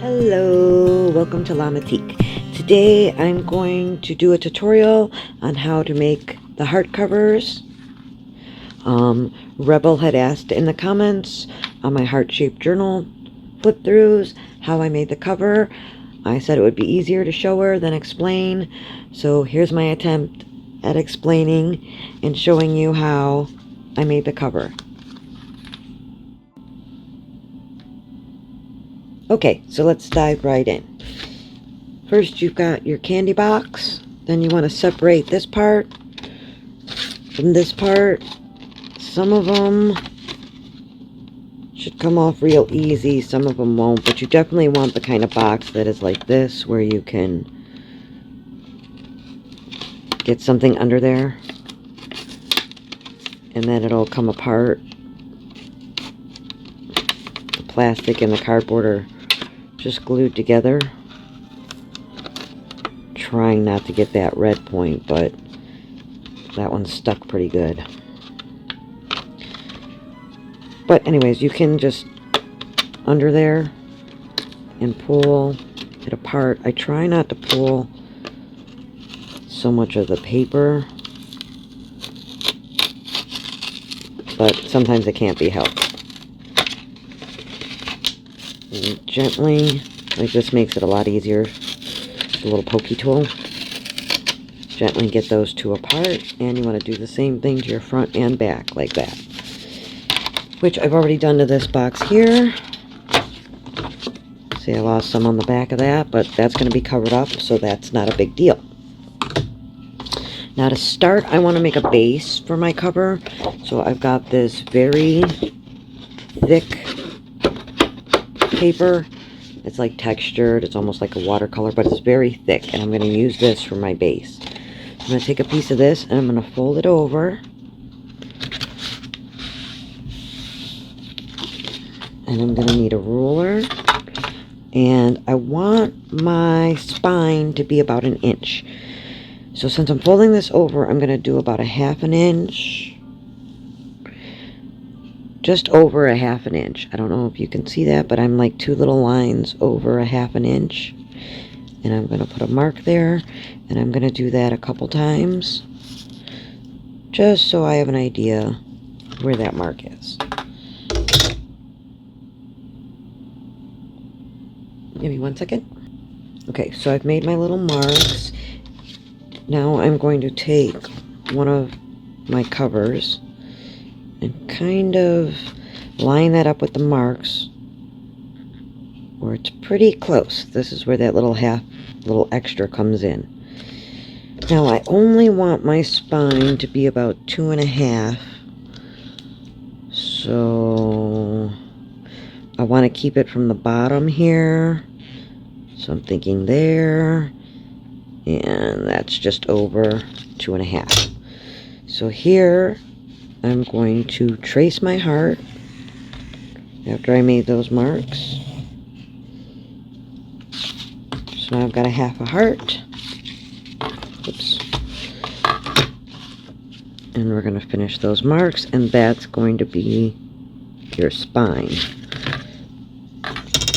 Hello, welcome to Lamatique. Today I'm going to do a tutorial on how to make the heart covers. Rebel had asked in the comments on my heart-shaped journal flip-throughs how I made the cover. I said it would be easier to show her than explain, so here's my attempt at explaining and showing you how I made the cover. Okay, so let's dive right in. First, you've got your candy box. Then you want to separate this part from this part. Some of them should come off real easy. Some of them won't. But you definitely want the kind of box that is like this, where you can get something under there. And then it'll come apart. The plastic and the cardboard are just glued together. Trying not to get that red point, but that one's stuck pretty good. But anyways, you can just under there and pull it apart. I try not to pull so much of the paper, but sometimes it can't be helped. And gently, like this makes it a lot easier. A little pokey tool. Gently get those two apart, and you want to do the same thing to your front and back like that, which I've already done to this box here. See, I lost some on the back of that, but that's going to be covered up, so that's not a big deal. Now to start, I want to make a base for my cover, so I've got this very thick paper. It's like textured, it's almost like a watercolor, but it's very thick, and I'm going to use this for my base. I'm going to take a piece of this, and I'm going to fold it over. And I'm going to need a ruler. And I want my spine to be about 1 inch. So since I'm folding this over, I'm going to do about 1/2 inch. Just over 1/2 inch. I don't know if you can see that, but I'm like 2 little lines over 1/2 inch. And I'm going to put a mark there, and I'm going to do that a couple times, just so I have an idea where that mark is. Give me 1 second. Okay, so I've made my little marks. Now I'm going to take one of my covers and kind of line that up with the marks where it's pretty close. This is where that little extra comes in. Now I only want my spine to be about 2.5, so I want to keep it from the bottom here, so I'm thinking there, and that's just over 2.5. So here I'm going to trace my heart after I made those marks. So now I've got 1/2 heart. Oops. And we're going to finish those marks, and that's going to be your spine.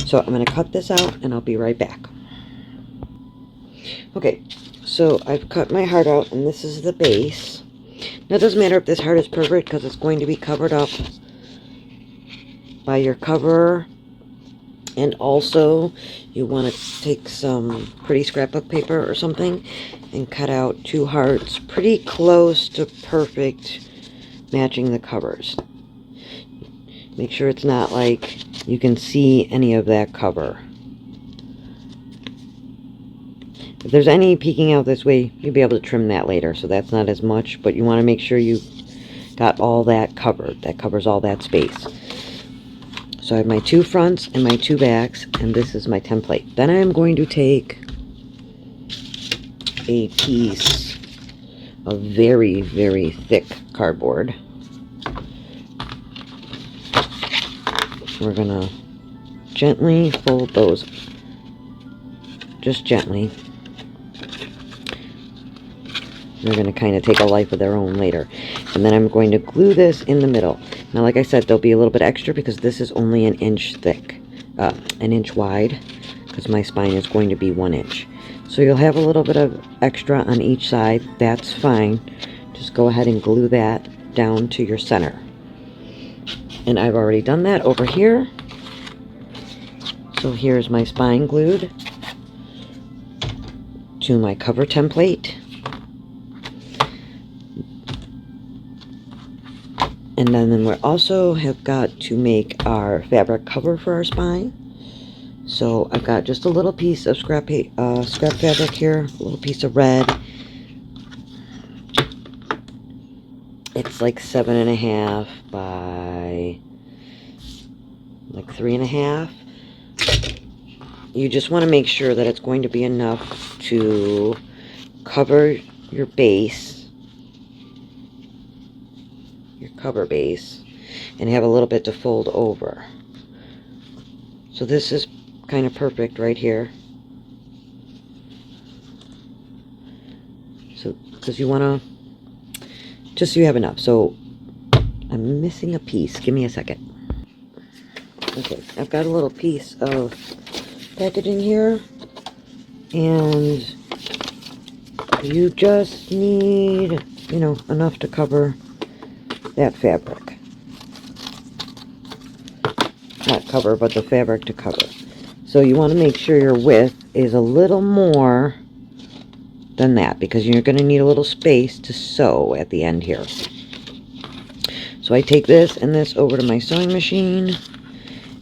So I'm going to cut this out, and I'll be right back. Okay, so I've cut my heart out, and this is the base. Now, it doesn't matter if this heart is perfect, because it's going to be covered up by your cover. And also, you want to take some pretty scrapbook paper or something and cut out 2 hearts pretty close to perfect, matching the covers. Make sure it's not like you can see any of that cover. If there's any peeking out this way, you'll be able to trim that later, so that's not as much, but you want to make sure you got all that covered. That covers all that space. So I have my 2 fronts and my 2 backs, and this is my template. Then I'm going to take a piece of very, very thick cardboard. We're going to gently fold those, just gently. They're going to kind of take a life of their own later. And then I'm going to glue this in the middle. Now, like I said, there'll be a little bit extra because this is only 1 inch thick, 1 inch wide. because my spine is going to be 1 inch. So you'll have a little bit of extra on each side. That's fine. Just go ahead and glue that down to your center. And I've already done that over here. So here's my spine glued to my cover template. And then we also have got to make our fabric cover for our spine. So I've got just a little piece of scrap fabric here, a little piece of red. It's like 7.5 by like 3.5. You just want to make sure that it's going to be enough to cover your base, your cover base, and have a little bit to fold over. So this is kind of perfect right here. So, because you want to, just so you have enough. So, I'm missing a piece. Give me a second. Okay, I've got a little piece of packaging here, and you just need, you know, enough to cover that fabric. Not cover, but the fabric to cover. So you want to make sure your width is a little more than that, because you're going to need a little space to sew at the end here. So I take this and this over to my sewing machine,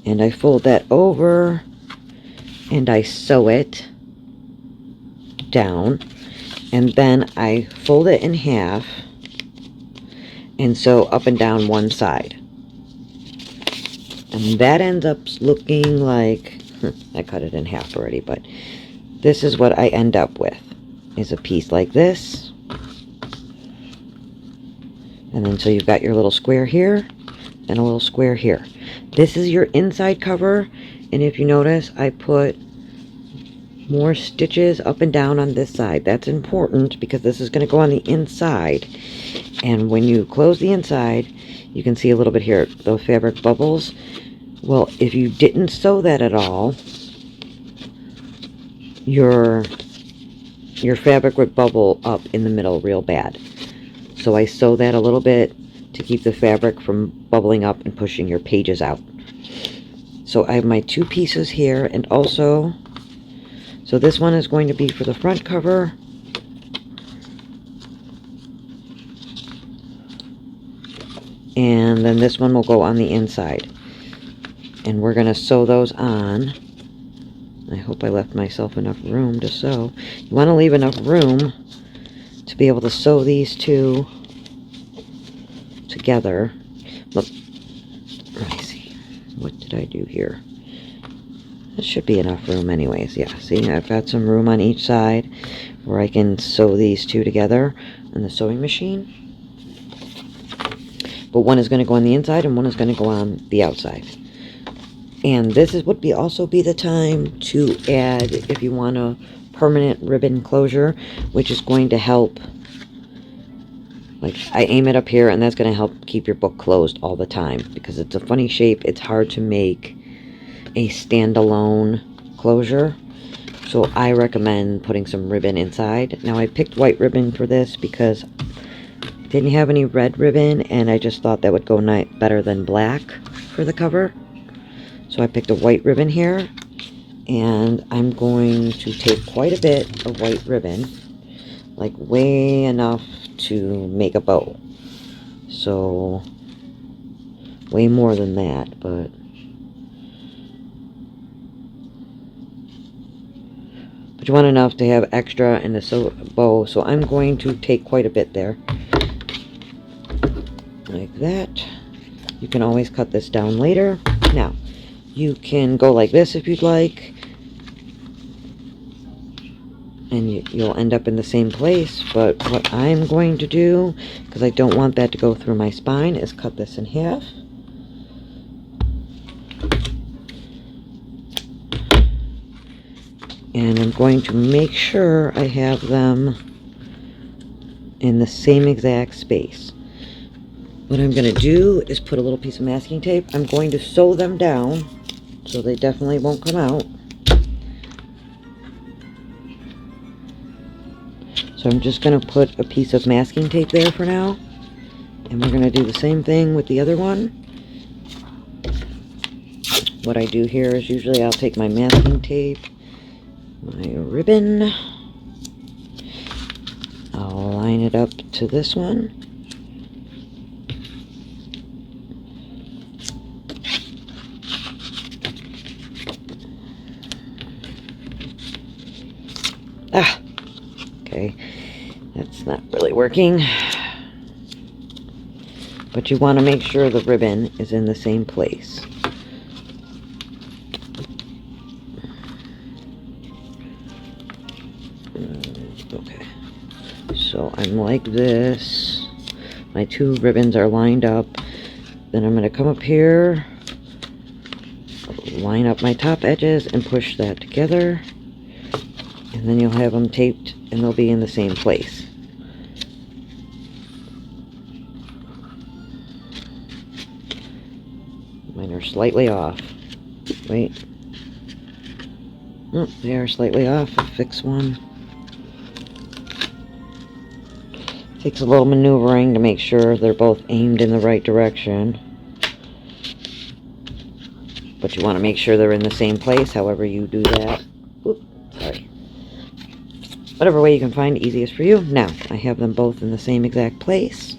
and I fold that over, and I sew it down, and then I fold it in half and sew up and down one side. And that ends up looking like, I cut it in half already, but this is what I end up with, is a piece like this. And then so you've got your little square here and a little square here. This is your inside cover, and if you notice, I put more stitches up and down on this side. That's important because this is going to go on the inside. And when you close the inside, you can see a little bit here, the fabric bubbles. Well, if you didn't sew that at all, your fabric would bubble up in the middle real bad. So I sew that a little bit to keep the fabric from bubbling up and pushing your pages out. So I have my 2 pieces here, and also, so this one is going to be for the front cover. And then this one will go on the inside. And we're going to sew those on. I hope I left myself enough room to sew. You want to leave enough room to be able to sew these two together. Look, let me see. What did I do here? This should be enough room anyways. Yeah, see, I've got some room on each side where I can sew these two together on the sewing machine. But one is going to go on the inside and one is going to go on the outside. And this would also be the time to add, if you want a permanent ribbon closure, which is going to help. Like, I aim it up here, and that's going to help keep your book closed all the time, because it's a funny shape. It's hard to make a standalone closure. So I recommend putting some ribbon inside. Now, I picked white ribbon for this because I didn't have any red ribbon, and I just thought that would go better than black for the cover. So I picked a white ribbon here, and I'm going to take quite a bit of white ribbon, like way enough to make a bow. So way more than that, but you want enough to have extra in the bow. So I'm going to take quite a bit there, like that. You can always cut this down later. Now, you can go like this if you'd like, and you'll end up in the same place. But what I'm going to do, because I don't want that to go through my spine, is cut this in half. And I'm going to make sure I have them in the same exact space. What I'm going to do is put a little piece of masking tape. I'm going to sew them down so they definitely won't come out. So I'm just going to put a piece of masking tape there for now. And we're going to do the same thing with the other one. What I do here is usually I'll take my masking tape, my ribbon, I'll line it up to this one. Okay, that's not really working. But you want to make sure the ribbon is in the same place. Okay, so I'm like this. My two ribbons are lined up. Then I'm going to come up here, line up my top edges, and push that together. And then you'll have them taped, and they'll be in the same place. Mine are slightly off. Wait. Oh, they are slightly off. I'll fix one. Takes a little maneuvering to make sure they're both aimed in the right direction. But you want to make sure they're in the same place, however you do that. Oop, sorry. Whatever way you can find easiest for you. Now, I have them both in the same exact place.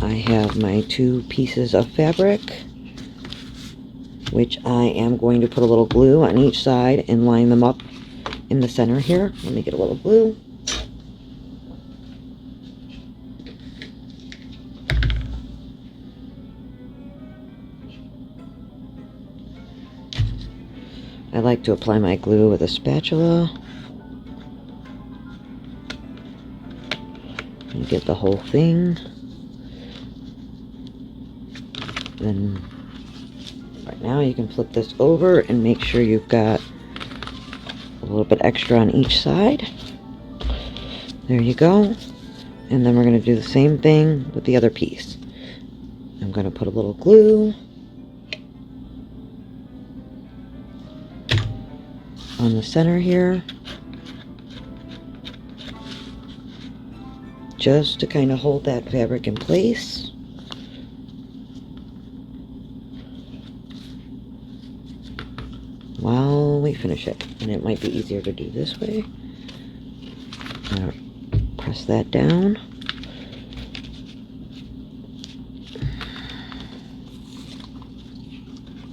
I have my two pieces of fabric, which I am going to put a little glue on each side and line them up in the center here. Let me get a little glue. I like to apply my glue with a spatula and get the whole thing. Then right now you can flip this over and make sure you've got a little bit extra on each side. There you go. And then we're going to do the same thing with the other piece. I'm going to put a little glue on the center here, just to kind of hold that fabric in place. While we finish it. And it might be easier to do this way. Now, press that down.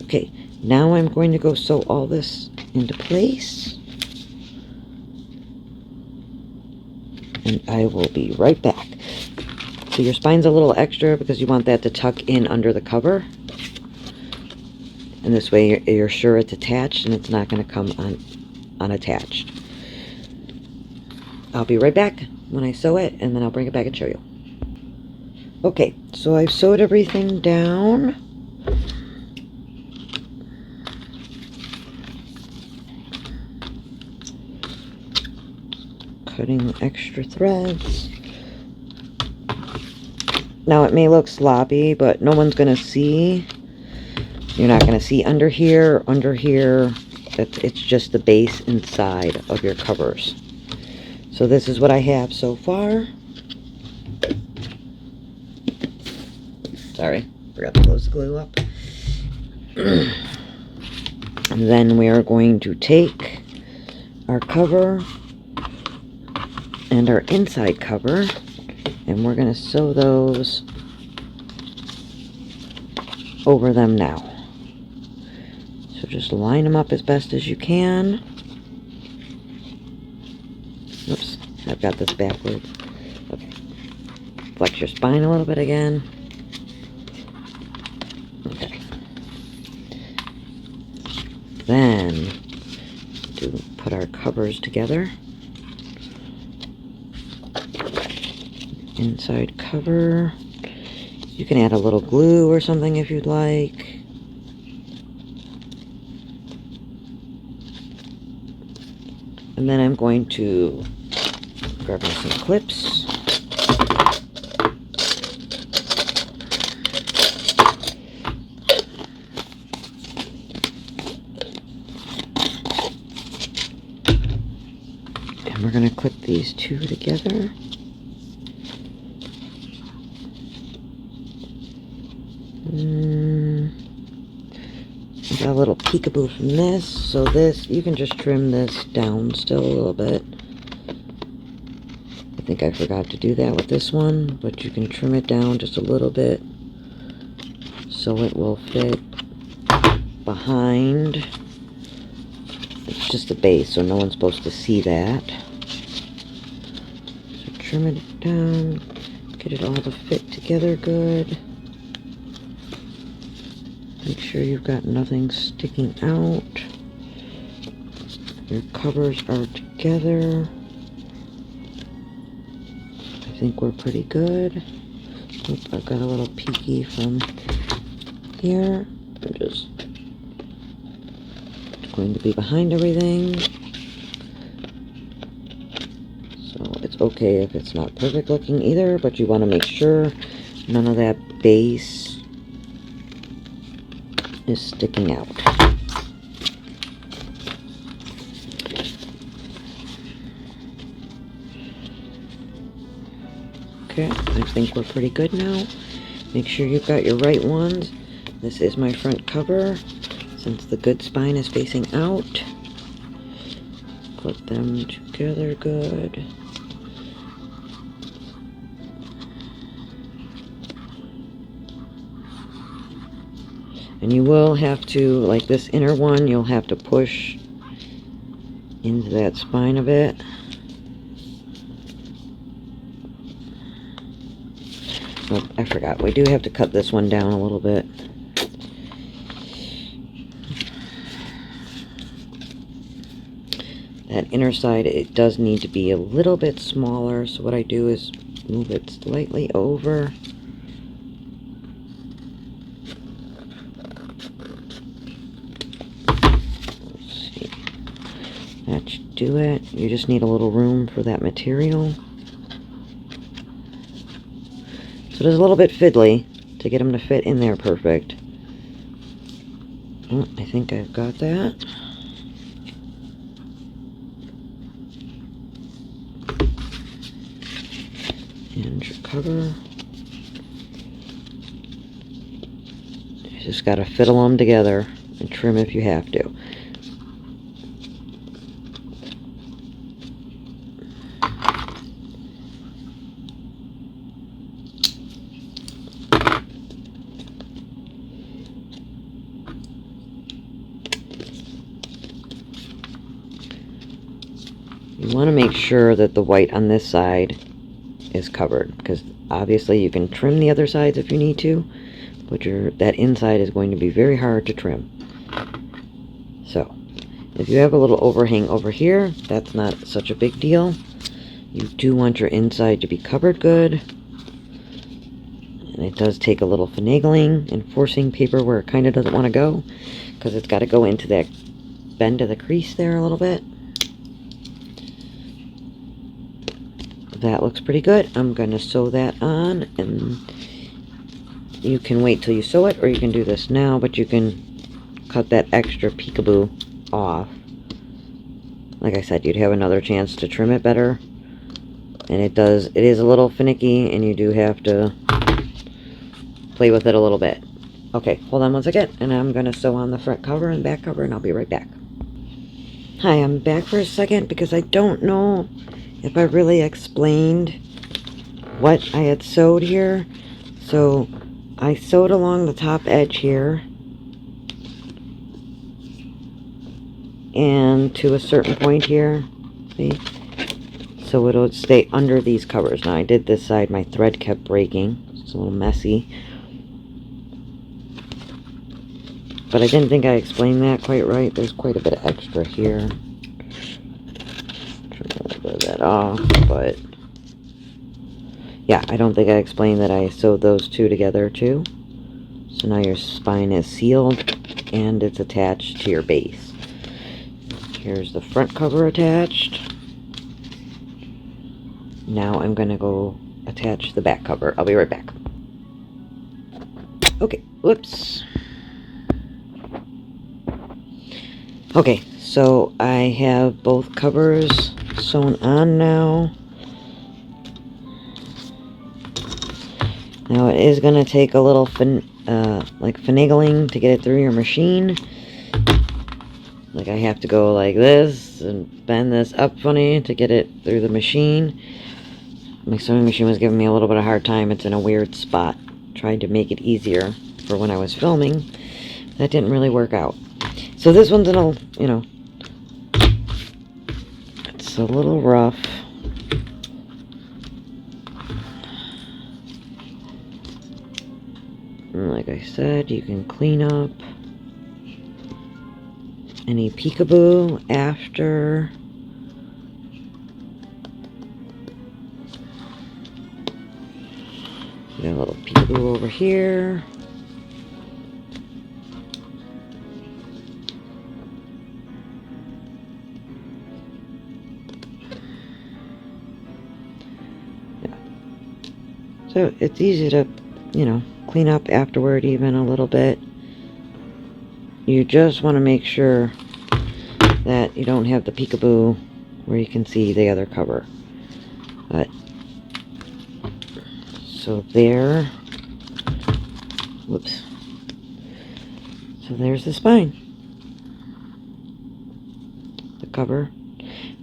Okay, now I'm going to go sew all this into place. And I will be right back. So your spine's a little extra because you want that to tuck in under the cover. And this way you're sure it's attached and it's not going to come unattached. I'll be right back when I sew it, and then I'll bring it back and show you. Okay, so I've sewed everything down. Cutting extra threads. Now it may look sloppy, but no one's going to see. You're not going to see under here. It's just the base inside of your covers. So this is what I have so far. Sorry, forgot to close the glue up. And then we are going to take our cover and our inside cover, and we're going to sew those over them now. So just line them up as best as you can. Oops, I've got this backwards. Okay. Flex your spine a little bit again. Okay. Then, to put our covers together. Inside cover. You can add a little glue or something if you'd like. And then I'm going to grab me some clips. And And we're going to clip these two together. Got a little peekaboo from this. So this, you can just trim this down still a little bit. I think I forgot to do that with this one, but you can trim it down just a little bit so it will fit behind. It's just a base, so no one's supposed to see that. So trim it down, get it all to fit together good. Make sure you've got nothing sticking out. Your covers are together. I think we're pretty good. Oop, I've got a little peeky from here. I'm just going to be behind everything. So it's okay if it's not perfect looking either, but you want to make sure none of that base is sticking out. Okay, I think we're pretty good now. Make sure you've got your right ones. This is my front cover. Since the good spine is facing out, put them together good. And you will have to, like this inner one, you'll have to push into that spine a bit. Oh, I forgot. We do have to cut this one down a little bit. That inner side, it does need to be a little bit smaller. So what I do is move it slightly over. That should do it. You just need a little room for that material. So it is a little bit fiddly to get them to fit in there perfect. Oh, I think I've got that. And your cover. You just gotta fiddle them together and trim if you have to. You want to make sure that the white on this side is covered, because obviously you can trim the other sides if you need to, but that inside is going to be very hard to trim. So if you have a little overhang over here, that's not such a big deal. You do want your inside to be covered good, and it does take a little finagling and forcing paper where it kind of doesn't want to go, because it's got to go into that bend of the crease there a little bit. That looks pretty good. I'm going to sew that on, and you can wait till you sew it, or you can do this now, but you can cut that extra peekaboo off. Like I said, you'd have another chance to trim it better, and it is a little finicky, and you do have to play with it a little bit. Okay, hold on one second, and I'm going to sew on the front cover and back cover, and I'll be right back. Hi, I'm back for a second because I don't know if I really explained what I had sewed here. So I sewed along the top edge here and to a certain point here, see, so it'll stay under these covers. Now I did this side, my thread kept breaking. It's a little messy, but I didn't think I explained that quite right. There's quite a bit of extra here. That off, but yeah, I don't think I explained that I sewed those two together too. So now your spine is sealed and it's attached to your base. Here's the front cover attached. Now I'm gonna go attach the back cover. I'll be right back. Okay, whoops. Okay, so I have both covers sewn on now. Now it is going to take a little like finagling to get it through your machine. Like I have to go like this and bend this up funny to get it through the machine. My sewing machine was giving me a little bit of a hard time. It's in a weird spot. Tried to make it easier for when I was filming. That didn't really work out. So this one's in a, you know, it's a little rough. And like I said, you can clean up any peekaboo after. Got a little peekaboo over here. Yeah. So it's easy to, you know, clean up afterward even a little bit. You just want to make sure that you don't have the peekaboo where you can see the other cover. But so there, whoops. So there's the spine, the cover.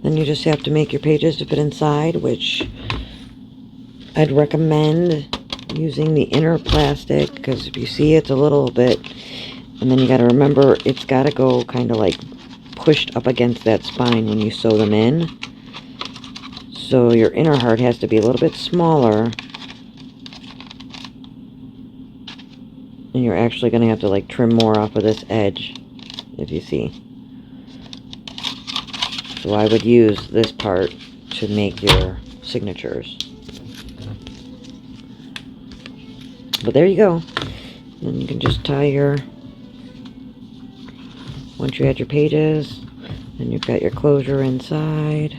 Then you just have to make your pages to fit inside, which I'd recommend using the inner plastic, because if you see it's a little bit, and then you got to remember it's got to go kind of like pushed up against that spine when you sew them in. So your inner heart has to be a little bit smaller, and you're actually going to have to like trim more off of this edge, if you see. So I would use this part to make your signatures. But there you go. And you can just tie your, once you add your pages, then you've got your closure inside.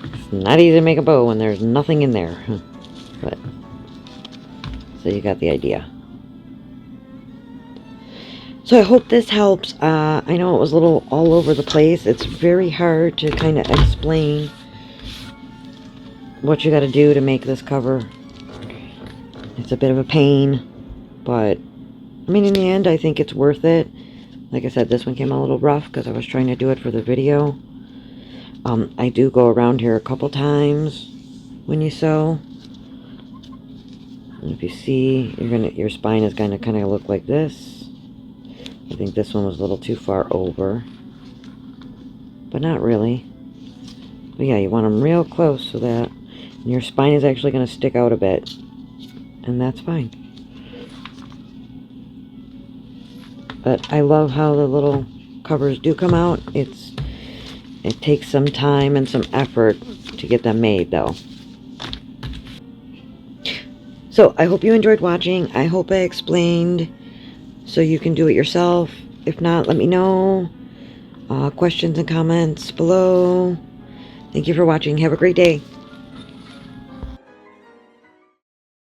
It's not easy to make a bow when there's nothing in there. But, so you got the idea. So I hope this helps. I know it was a little all over the place. It's very hard to kind of explain what you got to do to make this cover. It's a bit of a pain, but I mean, in the end, I think it's worth it. Like I said, this one came a little rough because I was trying to do it for the video. I do go around here a couple times when you sew. And if you see, your spine is going to kind of look like this. I think this one was a little too far over, but not really. But yeah, you want them real close so that your spine is actually going to stick out a bit, and that's fine. But I love how the little covers do come out. It takes some time and some effort to get them made, though. So I hope you enjoyed watching. I hope I explained so you can do it yourself. If not, let me know. Questions and comments below. Thank you for watching. Have a great day.